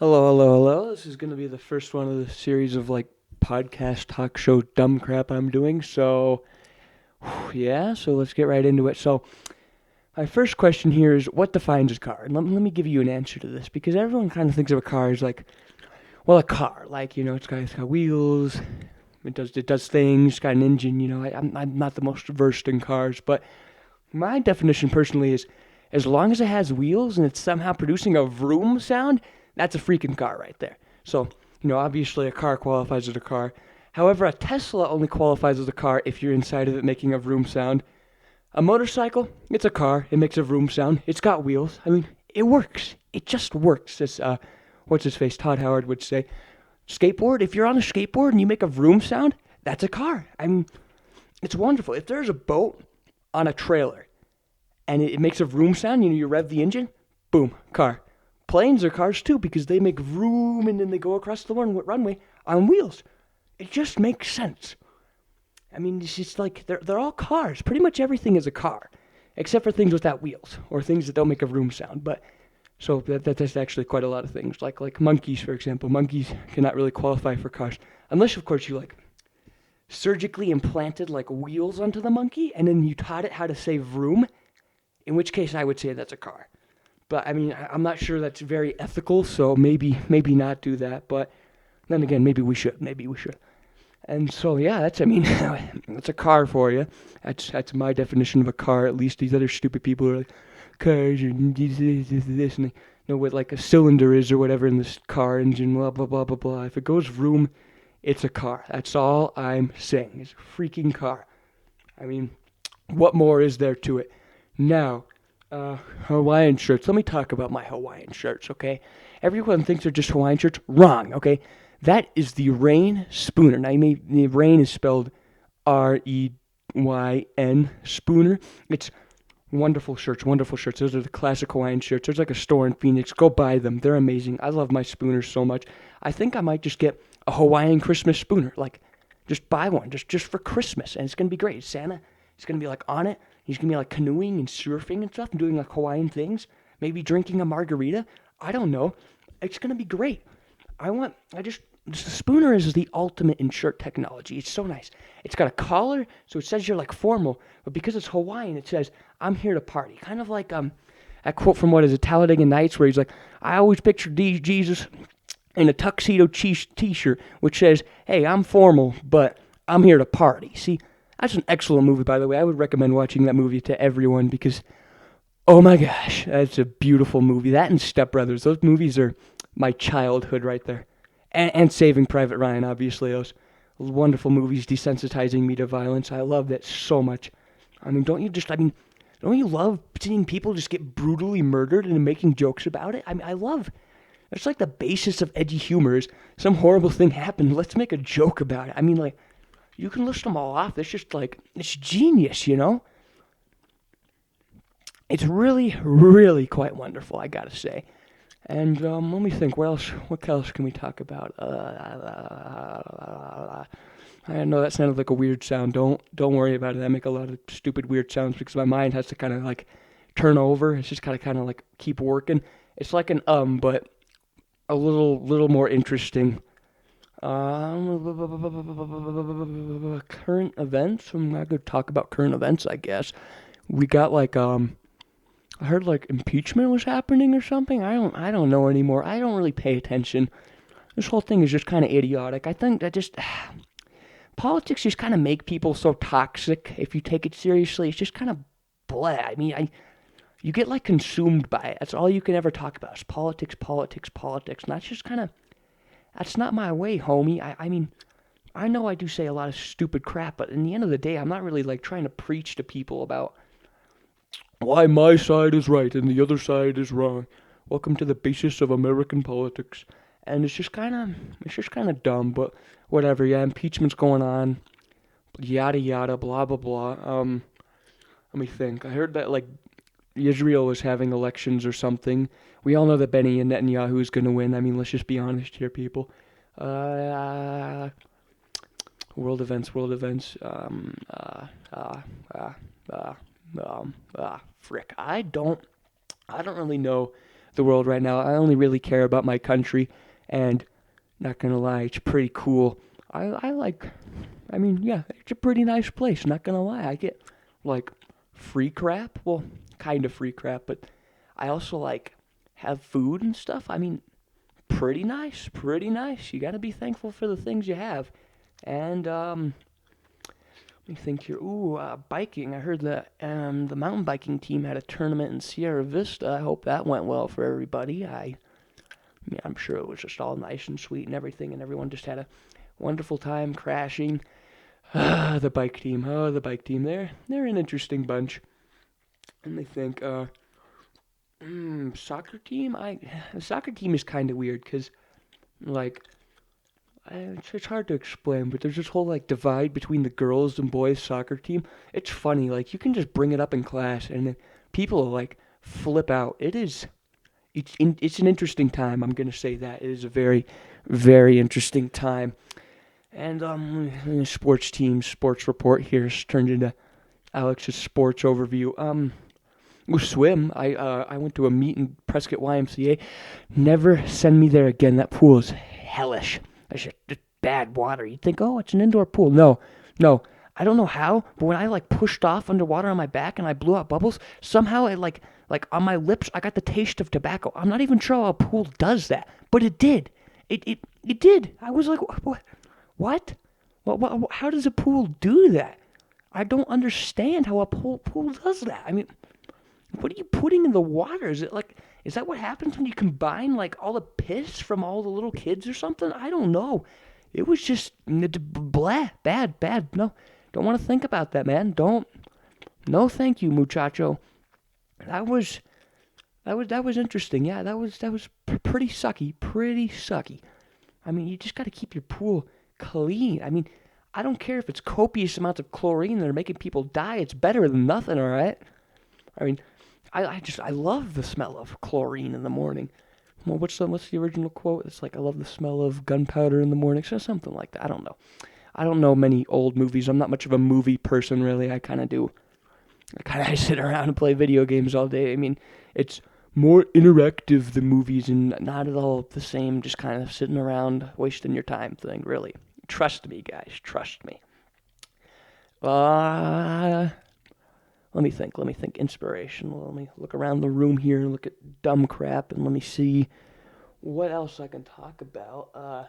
Hello, hello, hello. This is going to be the first one of the series of podcast talk show dumb crap I'm doing. So let's get right into it. So, my first question here is what defines a car? And let me give you an answer to this because everyone kind of thinks of a car as a car. It's got wheels, it does things, it's got an engine. I'm not the most versed in cars, but my definition personally is as long as it has wheels and it's somehow producing a vroom sound, that's a freaking car right there. So, obviously a car qualifies as a car. However, a Tesla only qualifies as a car if you're inside of it making a vroom sound. A motorcycle, it's a car. It makes a vroom sound. It's got wheels. I mean, it works. It just works. What's his face? Todd Howard would say. Skateboard, if you're on a skateboard and you make a vroom sound, that's a car. I mean, it's wonderful. If there's a boat on a trailer and it makes a vroom sound, you rev the engine, boom, car. Planes are cars too because they make vroom and then they go across the runway on wheels. It just makes sense. I mean, it's just like they're all cars. Pretty much everything is a car, except for things without wheels or things that don't make a vroom sound. But so that's actually quite a lot of things. Like monkeys, for example. Monkeys cannot really qualify for cars unless, of course, you surgically implanted wheels onto the monkey and then you taught it how to say vroom. In which case, I would say that's a car. But I mean, I'm not sure that's very ethical, so maybe not do that. But then again, maybe we should. Maybe we should. And so yeah, that's a car for you. That's my definition of a car. At least these other stupid people are like cars and this, and they know what like a cylinder is or whatever in this car engine. Blah blah blah blah blah. If it goes vroom, it's a car. That's all I'm saying. It's a freaking car. I mean, what more is there to it? Now, Hawaiian shirts. Let me talk about my Hawaiian shirts, okay? Everyone thinks they're just Hawaiian shirts. Wrong, okay? That is the Rain Spooner. Now, the Rain is spelled Reyn Spooner. It's wonderful shirts, wonderful shirts. Those are the classic Hawaiian shirts. There's like a store in Phoenix. Go buy them. They're amazing. I love my Spooners so much. I think I might just get a Hawaiian Christmas Spooner. Just buy one, just for Christmas, and it's gonna be great. Santa is gonna be on it. He's gonna be canoeing and surfing and stuff, and doing Hawaiian things. Maybe drinking a margarita. I don't know. It's gonna be great. The Spooner is the ultimate in shirt technology. It's so nice. It's got a collar, so it says you're formal, but because it's Hawaiian, it says I'm here to party. Kind of like that quote from what is it, Talladega Nights, where he's like, I always pictured Jesus in a tuxedo t-shirt, which says, hey, I'm formal, but I'm here to party. See, that's an excellent movie, by the way. I would recommend watching that movie to everyone because, oh my gosh, that's a beautiful movie. That and Step Brothers, those movies are my childhood right there. And Saving Private Ryan, obviously, those wonderful movies desensitizing me to violence. I love that so much. I mean, don't you love seeing people just get brutally murdered and making jokes about it? I mean, it's like the basis of edgy humor is some horrible thing happened. Let's make a joke about it. I mean, you can list them all off. It's just it's genius. It's really, really quite wonderful, I gotta say. And let me think. What else can we talk about? I know that sounded like a weird sound. Don't worry about it. I make a lot of stupid weird sounds because my mind has to kind of turn over. It's just kind of keep working. It's like an but a little more interesting. Current events. I'm not going to talk about current events. I guess we got I heard impeachment was happening or something. I don't know anymore. I don't really pay attention. This whole thing is just kind of idiotic. I think that just politics just kind of make people so toxic. If you take it seriously, it's just kind of blah. I mean, you get consumed by it. That's all you can ever talk about is politics, politics, politics. And that's not my way, homie. I mean, I know I do say a lot of stupid crap, but in the end of the day, I'm not really trying to preach to people about why my side is right and the other side is wrong. Welcome to the basis of American politics. And it's just kind of dumb, but whatever. Yeah, impeachment's going on. Yada yada, blah blah blah. Let me think. I heard that Israel was having elections or something. We all know that Benny and Netanyahu is going to win. I mean, let's just be honest here, people. World events, world events. Frick. I don't really know the world right now. I only really care about my country, and not gonna lie, it's pretty cool. I like, I mean, yeah, it's a pretty nice place. Not gonna lie, I get like free crap. Well, kind of free crap, but I also like have food and stuff. I mean, pretty nice, pretty nice. You gotta be thankful for the things you have. And let me think here. Ooh, biking. I heard that the mountain biking team had a tournament in Sierra Vista. I hope that went well for everybody. I mean, I'm sure it was just all nice and sweet and everything, and everyone just had a wonderful time crashing. The bike team. Oh, the bike team. They're an interesting bunch. And they think, soccer team. The soccer team is kind of weird because, like, it's hard to explain, but there's this whole like divide between the girls and boys soccer team. It's funny, like you can just bring it up in class, and then people like flip out. It's an interesting time. I'm gonna say that it is a very, very interesting time. And sports team, sports report here has turned into Alex's sports overview. Swim. I went to a meet in Prescott YMCA. Never send me there again. That pool is hellish. It's just bad water. You'd think, oh, it's an indoor pool. No. I don't know how, but when I like pushed off underwater on my back and I blew out bubbles, somehow it like on my lips I got the taste of tobacco. I'm not even sure how a pool does that, but it did. It did. I was like, what? What? How does a pool do that? I don't understand how a pool does that. I mean, what are you putting in the water? Is that what happens when you combine like all the piss from all the little kids or something? I don't know. It was just blah, bad. No, don't want to think about that, man. Don't. No, thank you, muchacho. That was interesting. Yeah, that was pretty sucky. I mean, you just got to keep your pool clean. I mean, I don't care if it's copious amounts of chlorine that are making people die. It's better than nothing, all right? I mean, I love the smell of chlorine in the morning. Well, what's the original quote? It's like, I love the smell of gunpowder in the morning. So something like that. I don't know. I don't know many old movies. I'm not much of a movie person, really. I sit around and play video games all day. I mean, it's more interactive than movies and not at all the same, just kind of sitting around wasting your time thing, really. Trust me, guys. Trust me. Let me think. Inspiration. Let me look around the room here, look at dumb crap, and let me see what else I can talk about.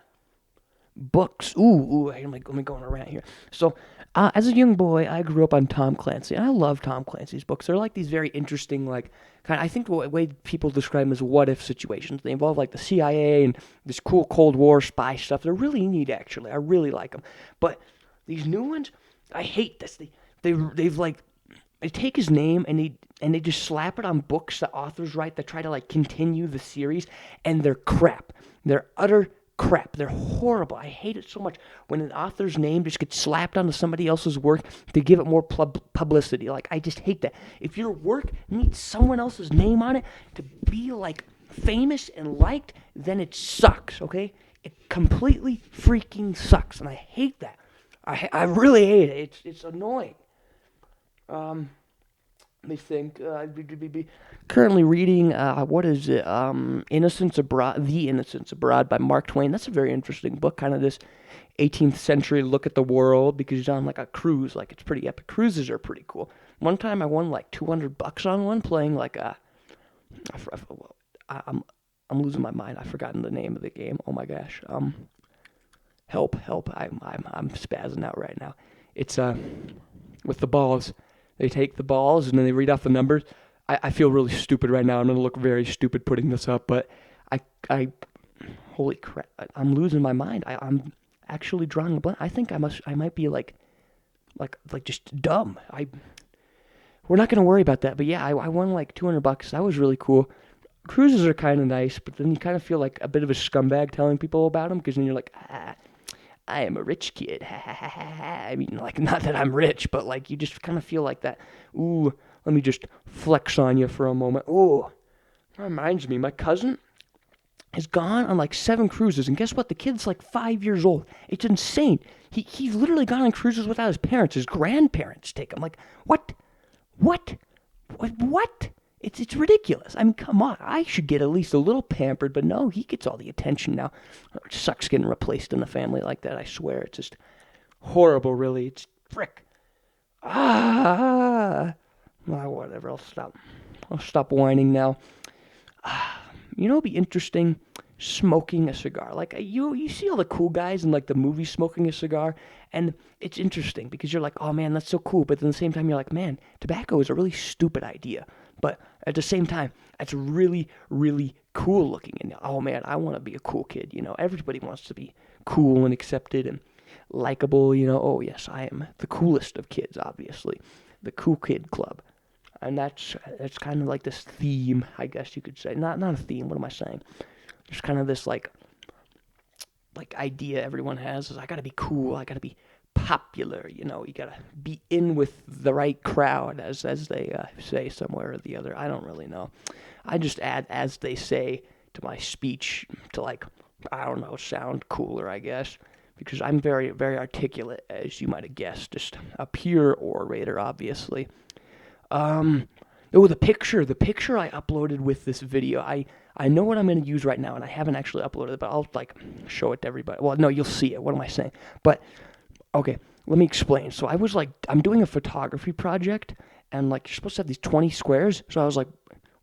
Books. Let me going around here. So, as a young boy, I grew up on Tom Clancy, and I love Tom Clancy's books. They're like these very interesting, like, I think the way people describe them as what-if situations. They involve, like, the CIA and this cool Cold War spy stuff. They're really neat, actually. I really like them. But these new ones, I hate this. They've like... They take his name and they just slap it on books that authors write that try to like continue the series, and they're crap. They're utter crap. They're horrible. I hate it so much when an author's name just gets slapped onto somebody else's work to give it more publicity. Like, I just hate that. If your work needs someone else's name on it to be like famous and liked, then it sucks, okay? It completely freaking sucks, and I hate that. I really hate it. It's annoying. Let me think. Currently reading, what is it? Innocence Abroad, The Innocence Abroad by Mark Twain. That's a very interesting book, kind of this 18th century look at the world, because he's on like a cruise. Like, it's pretty epic. Cruises are pretty cool. One time I won like $200 on one playing like I'm losing my mind. I've forgotten the name of the game. Oh my gosh. Help. I'm spazzing out right now. It's with the balls. They take the balls and then they read off the numbers. I feel really stupid right now. I'm going to look very stupid putting this up, but I holy crap, I'm losing my mind. I'm actually drawing a blank. I think I might be like just dumb. We're not going to worry about that, but yeah, I won like $200. That was really cool. Cruises are kind of nice, but then you kind of feel like a bit of a scumbag telling people about them, because then you're like, I am a rich kid. I mean, like, not that I'm rich, but like, you just kind of feel like that. Ooh, let me just flex on you for a moment. Ooh, that reminds me, my cousin has gone on like 7 cruises, and guess what? The kid's like 5 years old. It's insane. He's literally gone on cruises without his parents. His grandparents take him. Like, what? It's ridiculous. I mean, come on. I should get at least a little pampered, but no, he gets all the attention now. It sucks getting replaced in the family like that, I swear. It's just horrible, really. It's frick. Well, whatever. I'll stop whining now. It'd be interesting smoking a cigar. Like you see all the cool guys in like the movies smoking a cigar, and it's interesting because you're like, oh man, that's so cool. But at the same time, you're like, man, tobacco is a really stupid idea. But at the same time, it's really, really cool looking. And oh man, I want to be a cool kid. Everybody wants to be cool and accepted and likable. Oh yes, I am the coolest of kids, obviously, the cool kid club. And that's kind of like this theme, I guess you could say. Not a theme. What am I saying? Just kind of this like idea everyone has is I gotta be cool. I gotta be popular. You gotta be in with the right crowd, as they say somewhere or the other. I don't really know. I just add as they say to my speech to I don't know, sound cooler, I guess, because I'm very, very articulate, as you might have guessed. Just a pure orator, obviously. The picture I uploaded with this video, I know what I'm going to use right now, and I haven't actually uploaded it, but I'll, show it to everybody. Well, no, you'll see it. What am I saying? But, okay, let me explain. So I was, I'm doing a photography project, and, you're supposed to have these 20 squares, so I was like,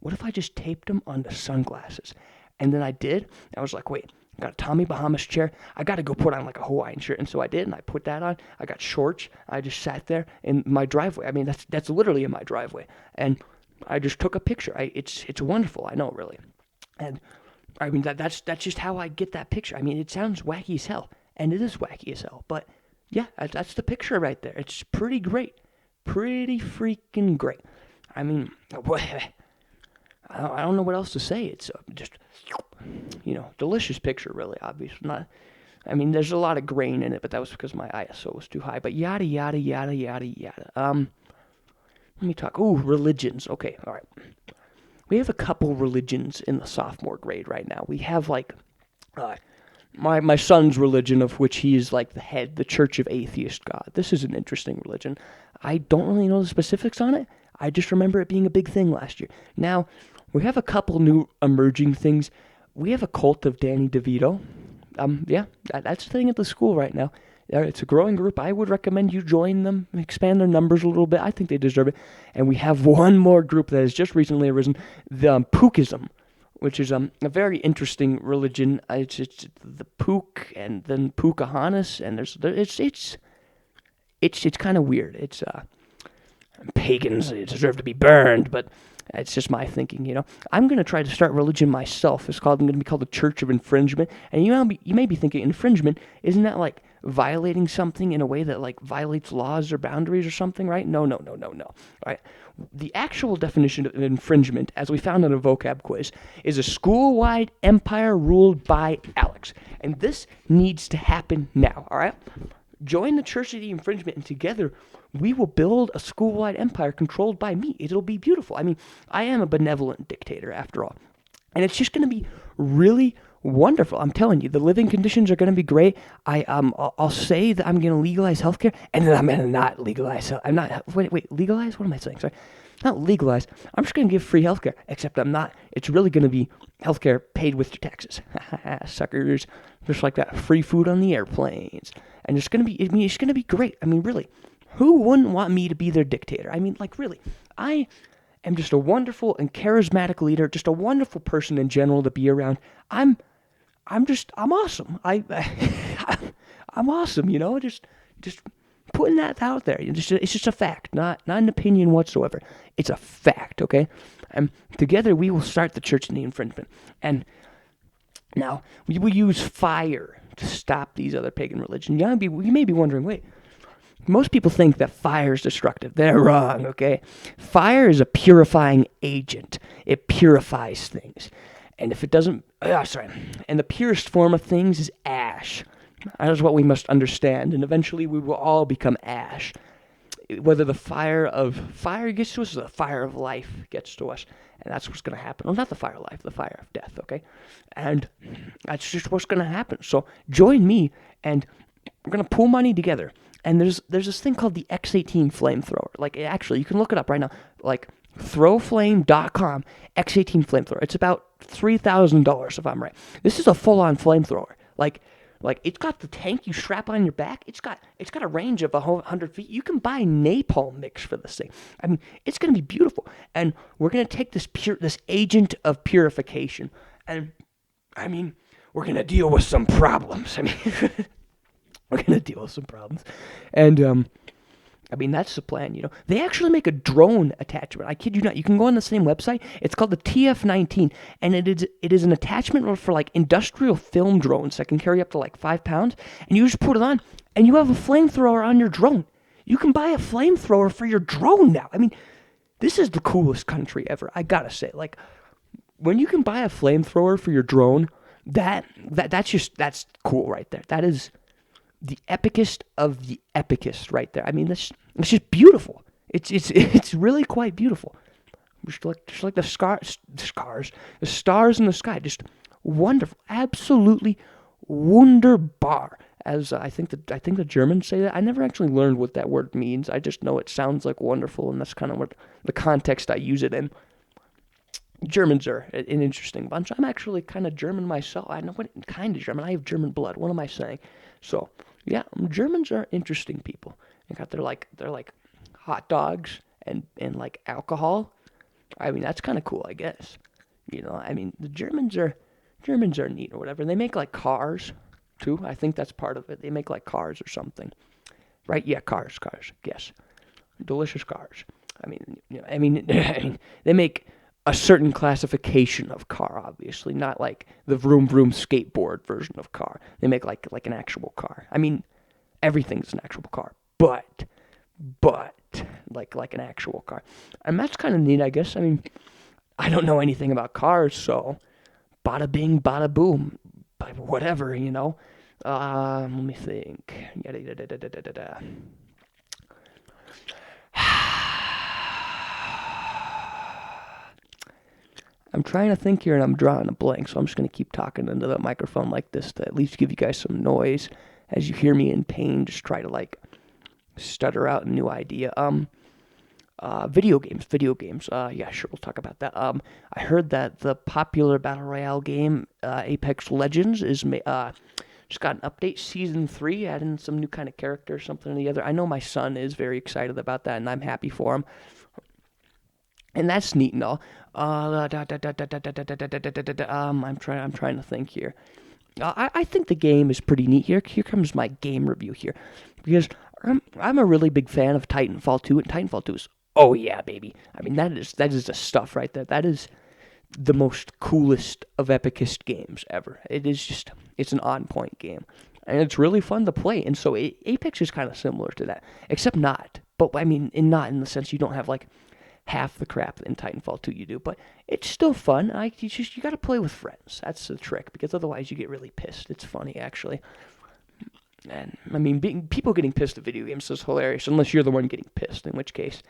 what if I just taped them onto sunglasses? And then I did. I was like, wait, I got a Tommy Bahamas chair. I got to go put on a Hawaiian shirt. And so I did, and I put that on. I got shorts. I just sat there in my driveway. I mean, that's literally in my driveway. And I just took a picture. It's wonderful. I know, really. And I mean, that's just how I get that picture. I mean, it sounds wacky as hell, and it is wacky as hell. But yeah, that's the picture right there. It's pretty great. Pretty freaking great. I mean, I don't know what else to say. It's just, delicious picture, really, obviously. There's a lot of grain in it, but that was because my ISO was too high. But yada, yada, yada, yada, yada. Let me talk. Ooh, religions. Okay, all right. We have a couple religions in the sophomore grade right now. We have, my son's religion, of which he is, the head, the Church of Atheist God. This is an interesting religion. I don't really know the specifics on it. I just remember it being a big thing last year. Now, we have a couple new emerging things. We have a cult of Danny DeVito. That's the thing at the school right now. It's a growing group. I would recommend you join them, expand their numbers a little bit. I think they deserve it. And we have one more group that has just recently arisen, the Pookism, which is a very interesting religion. It's the Pook and then Pocahontas, and it's kind of weird. It's pagans deserve to be burned, but it's just my thinking, I'm going to try to start religion myself. It's going to be called the Church of Infringement. And you may be thinking, infringement, isn't that violating something in a way that violates laws or boundaries or something, right? No. All right. The actual definition of infringement, as we found in a vocab quiz, is a school-wide empire ruled by Alex. And this needs to happen now, all right? Join the Church of the Infringement, and together we will build a school-wide empire controlled by me. It'll be beautiful. I mean, I am a benevolent dictator, after all. And it's just going to be really wonderful. I'm telling you, the living conditions are going to be great. I'll say that I'm going to legalize healthcare, and then I'm going to not legalize. Legalize? What am I saying? Sorry. Not legalize. I'm just going to give free healthcare, except I'm not. It's really going to be healthcare paid with your taxes. Suckers. Just like that. Free food on the airplanes. And it's going to be great. I mean, really. Who wouldn't want me to be their dictator? I mean, really. I am just a wonderful and charismatic leader, just a wonderful person in general to be around. I'm awesome. I'm awesome, just putting that out there. It's just a fact, not an opinion whatsoever. It's a fact, okay? And together we will start the Church of the Infringement. And now we will use fire to stop these other pagan religions. You may be wondering, wait, most people think that fire is destructive. They're wrong, okay? Fire is a purifying agent. It purifies things. And if it doesn't, and the purest form of things is ash. That is what we must understand. And eventually we will all become ash. Whether the fire gets to us or the fire of life gets to us. And that's what's going to happen. Well, not the fire of life, the fire of death, okay? And that's just what's going to happen. So join me, and we're going to pool money together. And there's this thing called the X18 flamethrower. Actually, you can look it up right now. Throwflame.com X18 flamethrower. It's about $3,000 if I'm right. This is a full-on flamethrower. Like it's got the tank you strap on your back. It's got a range of 100 feet. You can buy napalm mix for this thing. I mean, it's gonna be beautiful. And we're gonna take this agent of purification, and I mean, we're gonna deal with some problems. I mean, we're gonna deal with some problems, and I mean, that's the plan, you know. They actually make a drone attachment. I kid you not. You can go on the same website. It's called the TF-19, and it is an attachment for, like, industrial film drones that can carry up to, like, 5 pounds, and you just put it on, and you have a flamethrower on your drone. You can buy a flamethrower for your drone now. I mean, this is the coolest country ever, I gotta say. Like, when you can buy a flamethrower for your drone, that's cool right there. That is the epicest of the epicest right there. I mean, it's just beautiful. It's really quite beautiful. Just like the stars in the sky, just wonderful, absolutely wunderbar. As I think the Germans say that. I never actually learned what that word means. I just know it sounds like wonderful, and that's kind of what the context I use it in. Germans are an interesting bunch. I'm actually kind of German myself. I know what kind of German. I have German blood. What am I saying? So yeah, Germans are interesting people. They're like hot dogs and like alcohol. I mean, that's kind of cool, I guess. You know, I mean, the Germans are neat or whatever. They make like cars too. I think that's part of it. They make like cars or something, right? Yeah, cars. Yes, delicious cars. I mean, you know, I mean, they make a certain classification of car, obviously, not like the vroom vroom skateboard version of car. They make like an actual car. I mean, everything's an actual car, but like an actual car, and that's kind of neat, I guess. I mean, I don't know anything about cars, so bada bing, bada boom, whatever, you know. Let me think. I'm trying to think here, and I'm drawing a blank, so I'm just going to keep talking into the microphone like this to at least give you guys some noise as you hear me in pain. Just try to, like, stutter out a new idea. Video games. Yeah, sure, we'll talk about that. I heard that the popular Battle Royale game, Apex Legends, is just got an update, Season 3, adding some new kind of character or something or the other. I know my son is very excited about that, and I'm happy for him. And that's neat and all. I'm trying to think here. I think the game is pretty neat here. Here comes my game review here, because I'm a really big fan of Titanfall 2, and Titanfall 2 is, oh yeah, baby. I mean, that is the stuff right there. That is the most coolest of epicest games ever. It's an on-point game, and it's really fun to play. And so Apex is kind of similar to that, except not. But I mean, not in the sense you don't have like half the crap in Titanfall 2 you do, but it's still fun. You gotta play with friends. That's the trick, because otherwise you get really pissed. It's funny, actually. And, I mean, people getting pissed at video games is hilarious, unless you're the one getting pissed, in which case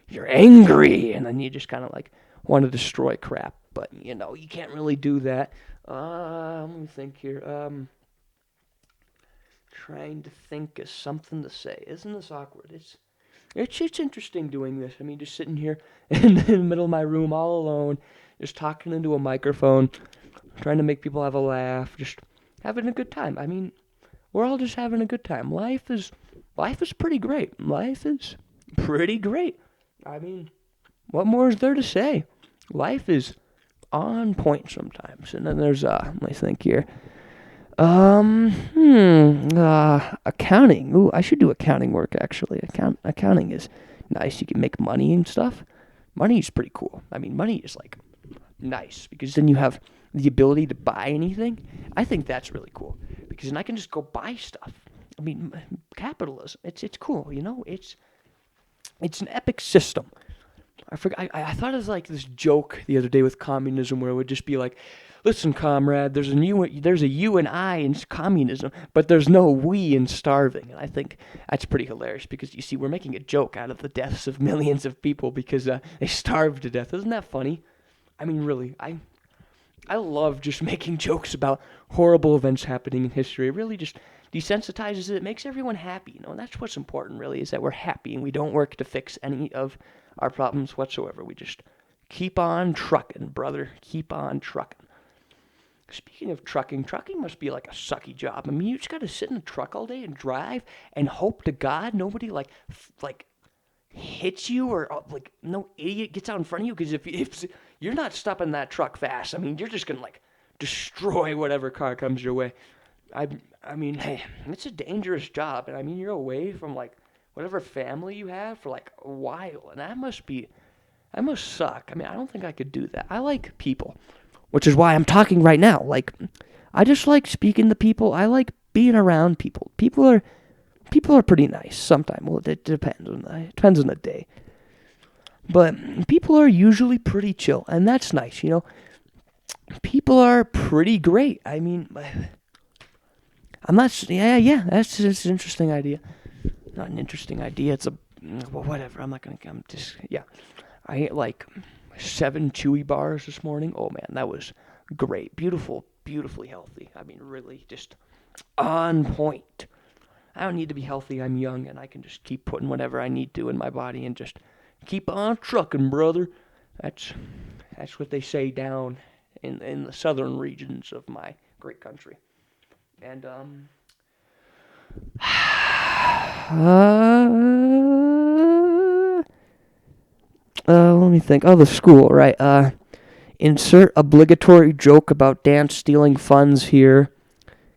you're angry, and then you just kind of, like, want to destroy crap. But, you know, you can't really do that. Let me think here. Trying to think of something to say. Isn't this awkward? It's interesting doing this. I mean, just sitting here in the middle of my room all alone, just talking into a microphone, trying to make people have a laugh, just having a good time. I mean, we're all just having a good time. Life is pretty great. Life is pretty great. I mean, what more is there to say? Life is on point sometimes. And then there's, let me think here. Accounting. Ooh, I should do accounting work, actually. Accounting is nice. You can make money and stuff. Money is pretty cool. I mean, money is, like, nice, because then you have the ability to buy anything. I think that's really cool, because then I can just go buy stuff. I mean, capitalism, it's cool, you know? It's an epic system. I thought it was like this joke the other day with communism, where it would just be like, listen, comrade, there's a you and I in communism, but there's no we in starving. And I think that's pretty hilarious, because you see, we're making a joke out of the deaths of millions of people because they starved to death. Isn't that funny? I mean, really, I love just making jokes about horrible events happening in history. It really just desensitizes it. It makes everyone happy, you know, and that's what's important, really, is that we're happy and we don't work to fix any of our problems whatsoever. We just keep on trucking, brother. Keep on trucking. Speaking of trucking must be like a sucky job. I mean, you just got to sit in a truck all day and drive and hope to God nobody like hits you or like no idiot gets out in front of you, because if you're not stopping that truck fast, I mean, you're just gonna like destroy whatever car comes your way. I mean, hey, it's a dangerous job, and I mean, you're away from like whatever family you have for like a while, and that must suck. I mean, I don't think I could do that. I like people, which is why I'm talking right now. Like, I just like speaking to people. I like being around people. People are pretty nice sometimes. Well, it depends on the day. But people are usually pretty chill, and that's nice, you know. People are pretty great. I mean, I'm not. Yeah. That's an interesting idea. Not an interesting idea. It's well, whatever. I'm just. Yeah. I ate like 7 Chewy bars this morning. Oh man, that was great. Beautifully healthy. I mean, really just on point. I don't need to be healthy. I'm young, and I can just keep putting whatever I need to in my body and just keep on trucking, brother. That's what they say down in the southern regions of my great country. And let me think. Oh, the school, right? Insert obligatory joke about dance stealing funds here,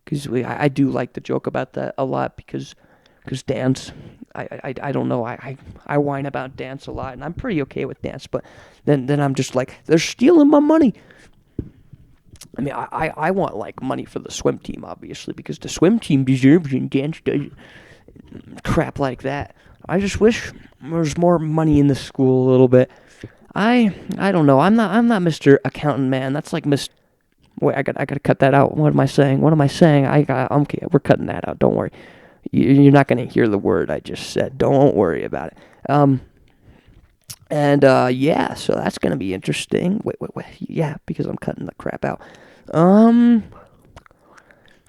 because I do like to joke about that a lot, because dance, I don't know, I whine about dance a lot, and I'm pretty okay with dance, but then I'm just like, they're stealing my money. I mean, I want like money for the swim team, obviously, because the swim team deserves it, and dance does crap like that. I just wish there was more money in the school a little bit. I don't know. I'm not Mr. Accountant Man. That's like Mr. Wait, I gotta cut that out. What am I saying? I'm okay. We're cutting that out. Don't worry. You're not gonna hear the word I just said. Don't worry about it. Yeah. So that's gonna be interesting. Wait. Yeah, because I'm cutting the crap out.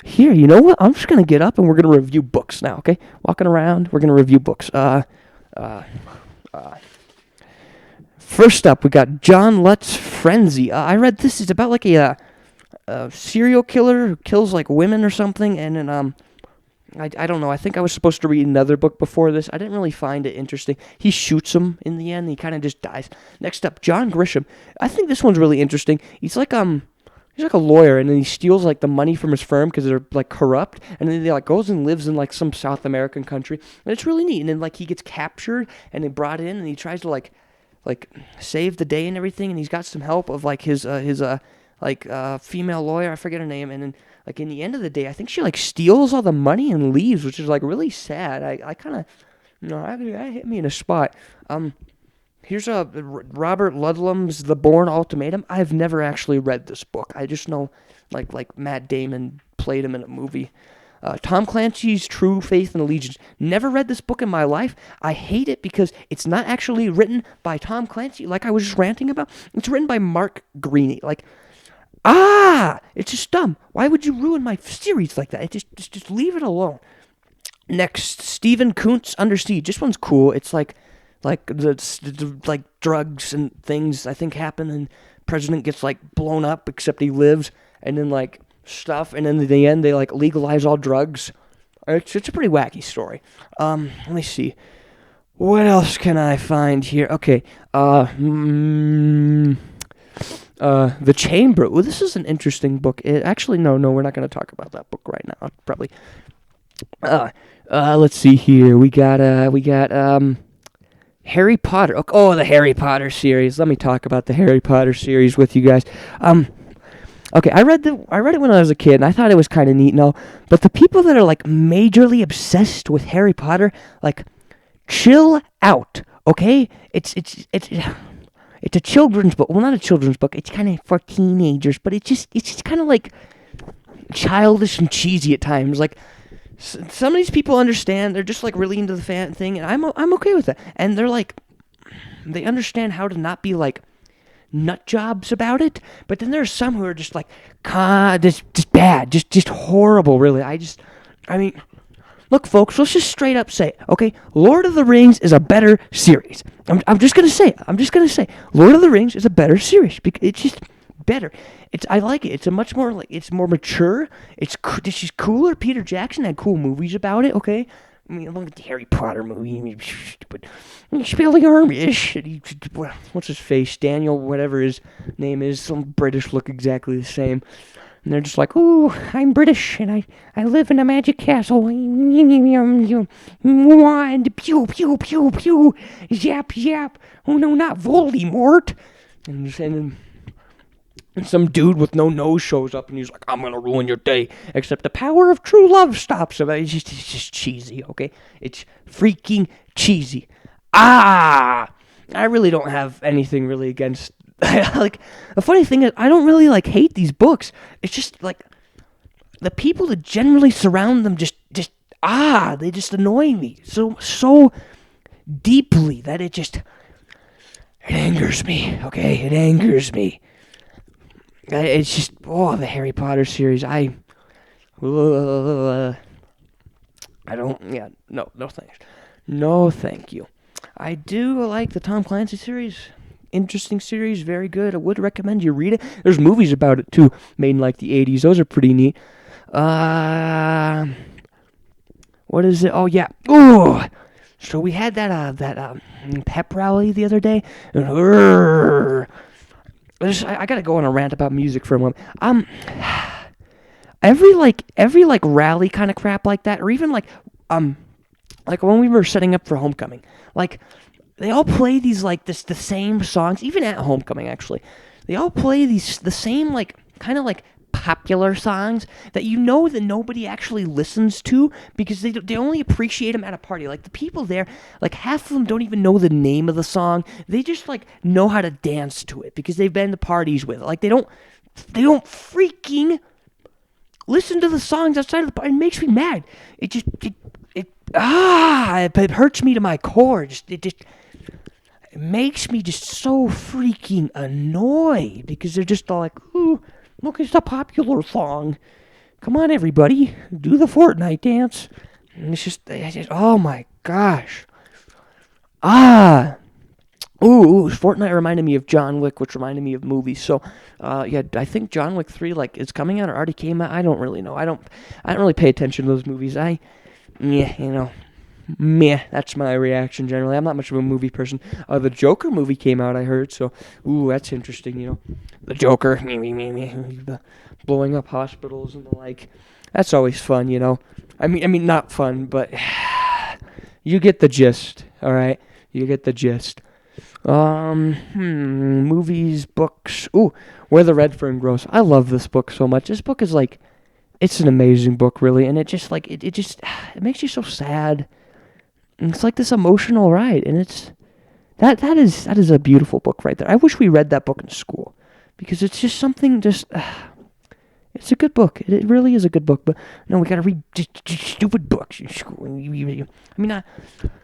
Here, you know what? I'm just gonna get up and we're gonna review books now. Okay, walking around, we're gonna review books. First up, we got John Lutz's Frenzy. I read this. It's about like a serial killer who kills like women or something, and then I don't know. I think I was supposed to read another book before this. I didn't really find it interesting. He shoots him in the end. And he kind of just dies. Next up, John Grisham. I think this one's really interesting. He's like a lawyer, and then he steals like the money from his firm because they're like corrupt, and then he like goes and lives in like some South American country, and it's really neat. And then like he gets captured and then brought in, and he tries to like save the day and everything, and he's got some help of like his female lawyer, I forget her name, and then like in the end of the day, I think she like steals all the money and leaves, which is like really sad. I kind of, that hit me in a spot. Here's Robert Ludlum's The Bourne Ultimatum. I've never actually read this book. I just know like Matt Damon played him in a movie. Tom Clancy's True Faith and Allegiance. Never read this book in my life. I hate it because it's not actually written by Tom Clancy, like I was just ranting about. It's written by Mark Greaney. Like, it's just dumb. Why would you ruin my series like that? Just leave it alone. Next, Stephen Kuntz, Under Siege. This one's cool. It's like the drugs and things I think happen, and president gets like blown up, except he lives, and then like stuff, and then in the end they like legalize all drugs. It's a pretty wacky story. Let me see. What else can I find here? Okay. The Chamber. Well, this is an interesting book. Actually, no, we're not going to talk about that book right now. Probably. Let's see here. We got Harry Potter. Oh, the Harry Potter series. Let me talk about the Harry Potter series with you guys. Okay, I read it when I was a kid, and I thought it was kind of neat and all. But the people that are like majorly obsessed with Harry Potter, like, chill out. Okay, it's a children's book. Well, not a children's book. It's kind of for teenagers, but it's just kind of like childish and cheesy at times. Like, some of these people understand. They're just like really into the fan thing, and I'm okay with that. And they're like, they understand how to not be like nut jobs about it. But then there's some who are just like, just bad, just horrible. Really, I mean, Look, folks, let's just straight up say, okay, Lord of the Rings is a better series. I'm just gonna say it. I'm just gonna say, Lord of the Rings is a better series because it's just better. I like it. It's a much more it's more mature. It's just cooler. Peter Jackson had cool movies about it. Okay, I mean, look at the Harry Potter movie. I mean, stupid. Spelling Amish. What's his face? Daniel, whatever his name is. Some British look exactly the same. And they're just like, "Ooh, I'm British, and I live in a magic castle." And pew, pew, pew, pew. Zap, zap. Oh, no, not Voldemort. And some dude with no nose shows up, and he's like, "I'm going to ruin your day." Except the power of true love stops him. It's just cheesy, okay? It's freaking cheesy. I really don't have anything really against... Like, the funny thing is, I don't really, hate these books. It's just, the people that generally surround them they just annoy me so deeply that it angers me, okay? It angers me. It's just, the Harry Potter series, no thanks. No, thank you. I do like the Tom Clancy series. Interesting series, very good. I would recommend you read it. There's movies about it too, made in the 80s. Those are pretty neat. What is it? Oh yeah. Ooh. So we had that pep rally the other day. I gotta go on a rant about music for a moment. Every rally kind of crap like that, or even like when we were setting up for homecoming, they all play these the same songs, even at homecoming actually. They all play the same kind of popular songs that that nobody actually listens to because they only appreciate them at a party. The people there, half of them don't even know the name of the song. They just know how to dance to it because they've been to parties with it. They don't freaking listen to the songs outside of the party. It makes me mad. It hurts me to my core. It makes me just so freaking annoyed because they're just all ooh, look, it's a popular song. Come on, everybody, do the Fortnite dance. And it's just oh my gosh. Fortnite reminded me of John Wick, which reminded me of movies. So, I think John Wick 3 is coming out or already came out. I don't really know. I don't really pay attention to those movies. That's my reaction generally. I'm not much of a movie person. The Joker movie came out, I heard, so, that's interesting, The Joker, blowing up hospitals and the like. That's always fun, I mean, not fun, but you get the gist, alright? You get the gist. Movies, books. Where the Red Fern Grows. I love this book so much. This book is it's an amazing book, really, and it just it makes you so sad. And it's this emotional ride, and it's that is a beautiful book right there. I wish we read that book in school because it's just something. It's a good book. It really is a good book. But no, we gotta read stupid books in school. I mean, not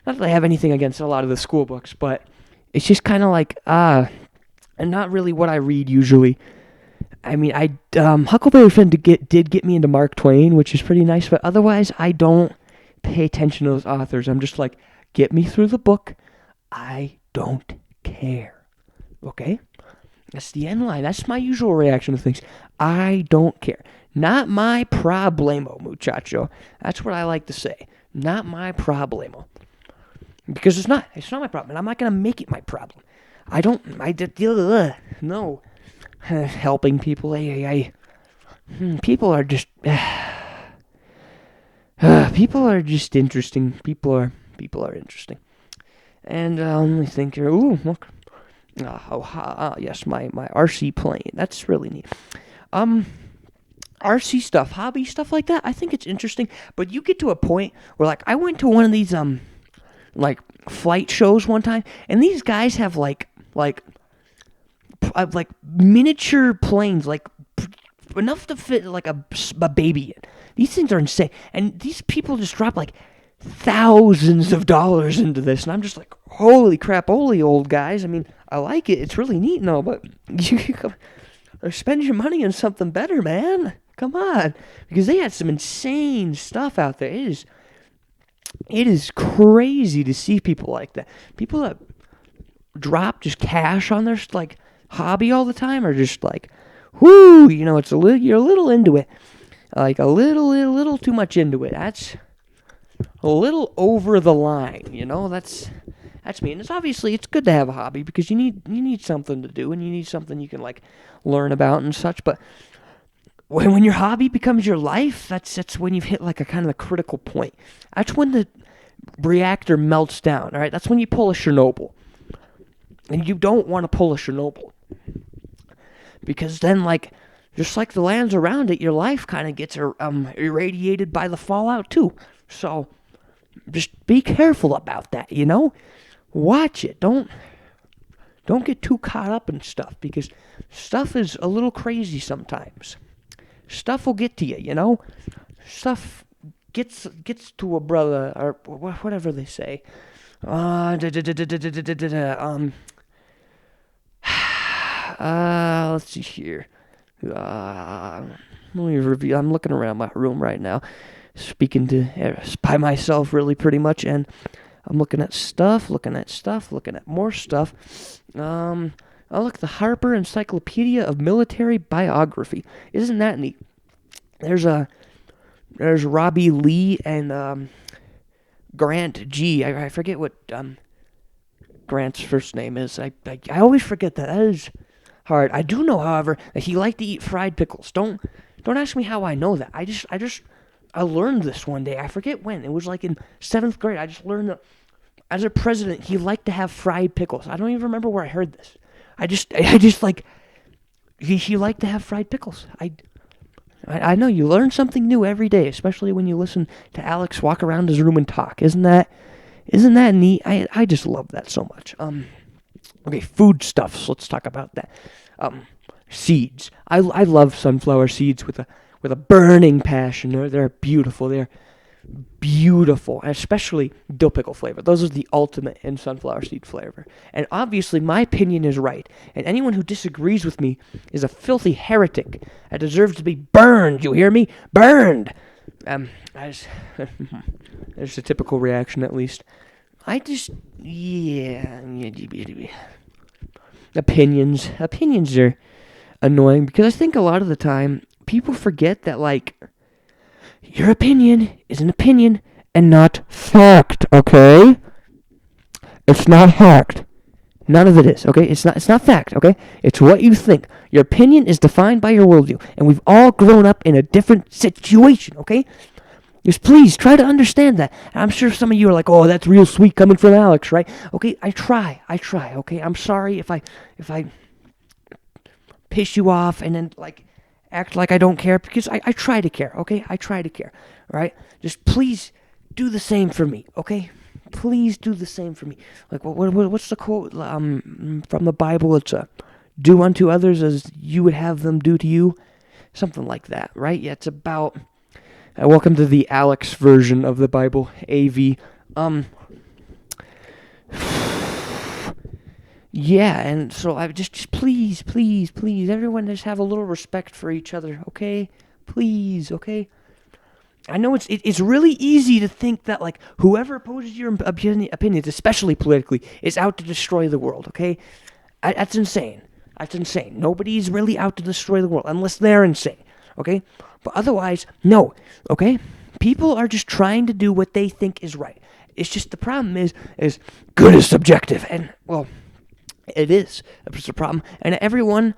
that I have anything against a lot of the school books, but it's just kind of and not really what I read usually. I mean, Huckleberry Finn did get me into Mark Twain, which is pretty nice, but otherwise I don't pay attention to those authors. I'm just get me through the book. I don't care. Okay? That's the end line. That's my usual reaction to things. I don't care. Not my problemo, muchacho. That's what I like to say. Not my problemo. Because it's not my problem. And I'm not going to make it my problem. No. Helping people. People are just... people are just interesting. People are interesting. And let me think here. Ooh, look. Yes, my RC plane. That's really neat. RC stuff, hobby stuff like that. I think it's interesting. But you get to a point where I went to one of these flight shows one time, and these guys have miniature planes, enough to fit a baby in. These things are insane, and these people just drop thousands of dollars into this, and I'm just holy crap, holy old guys. I mean, I like it. It's really neat and all, but you spend your money on something better, man. Come on, because they had some insane stuff out there. It is crazy to see people like that. People that drop just cash on their like hobby all the time are just like, whoo, it's you're a little into it, like a little too much into it. That's a little over the line, That's me. And it's good to have a hobby because you need something to do and you need something you can like learn about and such. But when your hobby becomes your life, that's when you've hit like a kind of a critical point. That's when the reactor melts down. All right, that's when you pull a Chernobyl, and you don't want to pull a Chernobyl because then like just like the lands around it, your life kind of gets irradiated by the fallout too. So just be careful about that. Watch it. Don't get too caught up in stuff because stuff is a little crazy sometimes. Stuff will get to you, Stuff gets to a brother or whatever they say. Let's see here. Let me review. I'm looking around my room right now, speaking by myself really pretty much, and I'm looking at stuff, looking at more stuff. Oh, look, the Harper Encyclopedia of Military Biography. Isn't that neat? There's Robbie Lee and Grant G. I forget what Grant's first name is. I always forget that. That is hard. I do know, however, that he liked to eat fried pickles. Don't ask me how I know that. I learned this one day. I forget when. It was like in 7th grade. I just learned that as a president, he liked to have fried pickles. I don't even remember where I heard this. I just like he liked to have fried pickles. I know you learn something new every day, especially when you listen to Alex walk around his room and talk. Isn't that neat? I just love that so much. Okay, foodstuffs. Let's talk about that. Seeds. I love sunflower seeds with a burning passion. They're beautiful. They're beautiful, especially dill pickle flavor. Those are the ultimate in sunflower seed flavor. And obviously, my opinion is right. And anyone who disagrees with me is a filthy heretic that deserves to be burned. You hear me? Burned. There's a typical reaction, at least. Opinions are annoying because I think a lot of the time people forget that like your opinion is an opinion and not fact, okay? It's not fact. None of it is, okay? It's not fact, okay? It's what you think. Your opinion is defined by your worldview, and we've all grown up in a different situation, okay? Just please try to understand that. And I'm sure some of you are like, "Oh, that's real sweet coming from Alex, right?" Okay, I try, okay? I'm sorry if I piss you off and then like act like I don't care because I try to care, okay? I try to care, all right? Just please do the same for me, okay? Please do the same for me. Like, what's the quote from the Bible? It's do unto others as you would have them do to you. Something like that, right? Yeah, it's about... welcome to the Alex version of the Bible, AV. Yeah, and so I just please, everyone just have a little respect for each other, okay? Please, okay? I know it's really easy to think that, like, whoever opposes your opinions, especially politically, is out to destroy the world, okay? That's insane. That's insane. Nobody's really out to destroy the world, unless they're insane, okay? But otherwise, no, okay? People are just trying to do what they think is right. It's just the problem is good is subjective, and, well... It is. It's a problem. And everyone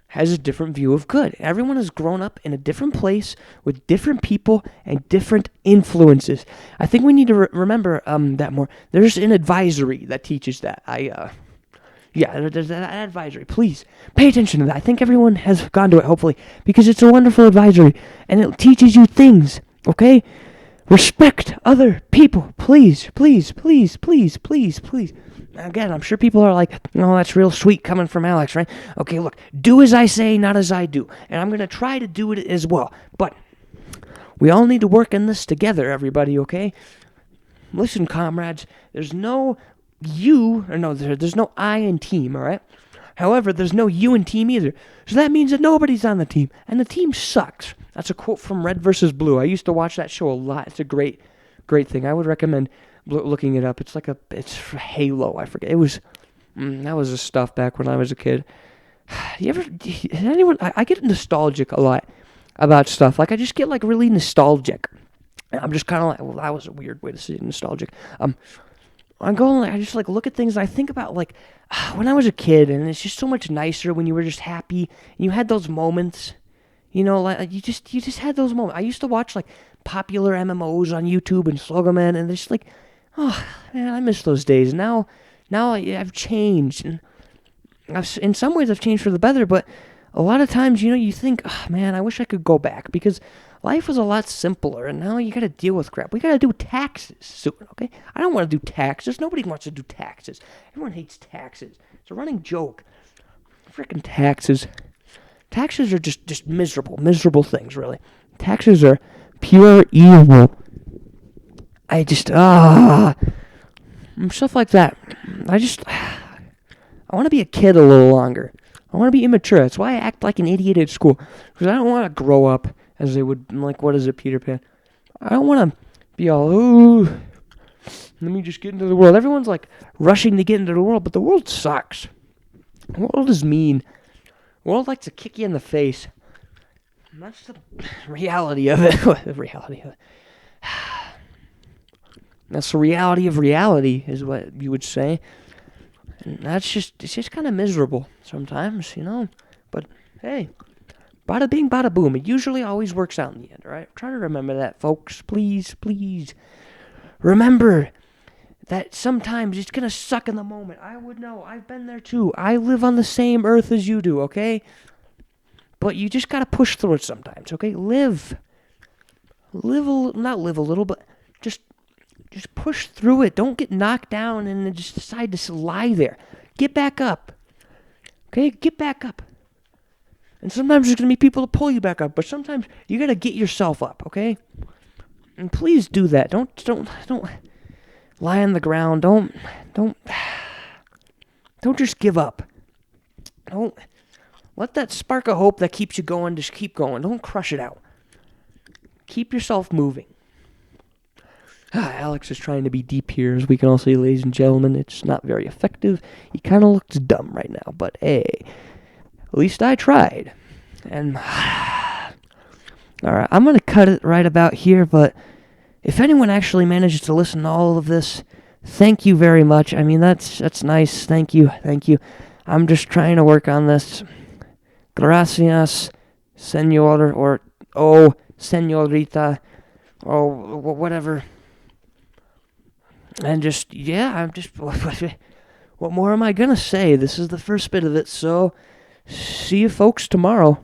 has a different view of good. Everyone has grown up in a different place with different people and different influences. I think we need to remember that more. There's an advisory that teaches that. There's that advisory. Please pay attention to that. I think everyone has gone to it, hopefully, because it's a wonderful advisory and it teaches you things, okay? Respect other people. Please. Again, I'm sure people are like, "Oh, that's real sweet coming from Alex, right?" Okay, look, do as I say, not as I do. And I'm going to try to do it as well. But we all need to work in this together, everybody, okay? Listen, comrades, there's no there's no I in team, all right? However, there's no you in team either. So that means that nobody's on the team. And the team sucks. That's a quote from Red vs. Blue. I used to watch that show a lot. It's a great great thing. I would recommend looking it up. It's Halo. I forget. It was that was the stuff back when I was a kid. I get nostalgic a lot about stuff. Like I just get like really nostalgic. And I'm just kind of like, well, that was a weird way to say nostalgic. I just like look at things and I think about like when I was a kid, and it's just so much nicer when you were just happy and you had those moments. Like you just had those moments. I used to watch like popular MMOs on YouTube and Slogoman, and it's like, oh man, I miss those days. Now I've changed, and in some ways I've changed for the better. But a lot of times, you think, oh man, I wish I could go back because life was a lot simpler, and now you got to deal with crap. We got to do taxes soon, okay? I don't want to do taxes. Nobody wants to do taxes. Everyone hates taxes. It's a running joke. Freaking taxes. Taxes are just miserable things, really. Taxes are pure evil. Stuff like that. I want to be a kid a little longer. I want to be immature. That's why I act like an idiot at school. Because I don't want to grow up as they would, like, what is it, Peter Pan? I don't want to be all, ooh, let me just get into the world. Everyone's, like, rushing to get into the world, but the world sucks. The world is mean. The world likes to kick you in the face. And that's the reality of it. The reality of it. That's the reality of reality, is what you would say. And it's just kind of miserable sometimes, But, hey, bada bing, bada boom. It usually always works out in the end, all right? Try to remember that, folks. Please. Remember that sometimes it's going to suck in the moment. I would know. I've been there, too. I live on the same earth as you do, okay? But you just got to push through it sometimes, okay? Not live a little, but just push through it. Don't get knocked down and then just decide to lie there. Get back up. Okay? Get back up. And sometimes there's going to be people to pull you back up, but sometimes you got to get yourself up, okay? And please do that. Don't lie on the ground. Don't just give up. Don't let that spark of hope that keeps you going just keep going. Don't crush it out. Keep yourself moving. Alex is trying to be deep here, as we can all see, ladies and gentlemen. It's not very effective. He kind of looks dumb right now, but hey, at least I tried. And, alright, I'm going to cut it right about here, but if anyone actually manages to listen to all of this, thank you very much. I mean, that's nice. Thank you. I'm just trying to work on this. Gracias, senor, or, senorita, or whatever. And what more am I going to say? This is the first bit of it, so see you folks tomorrow.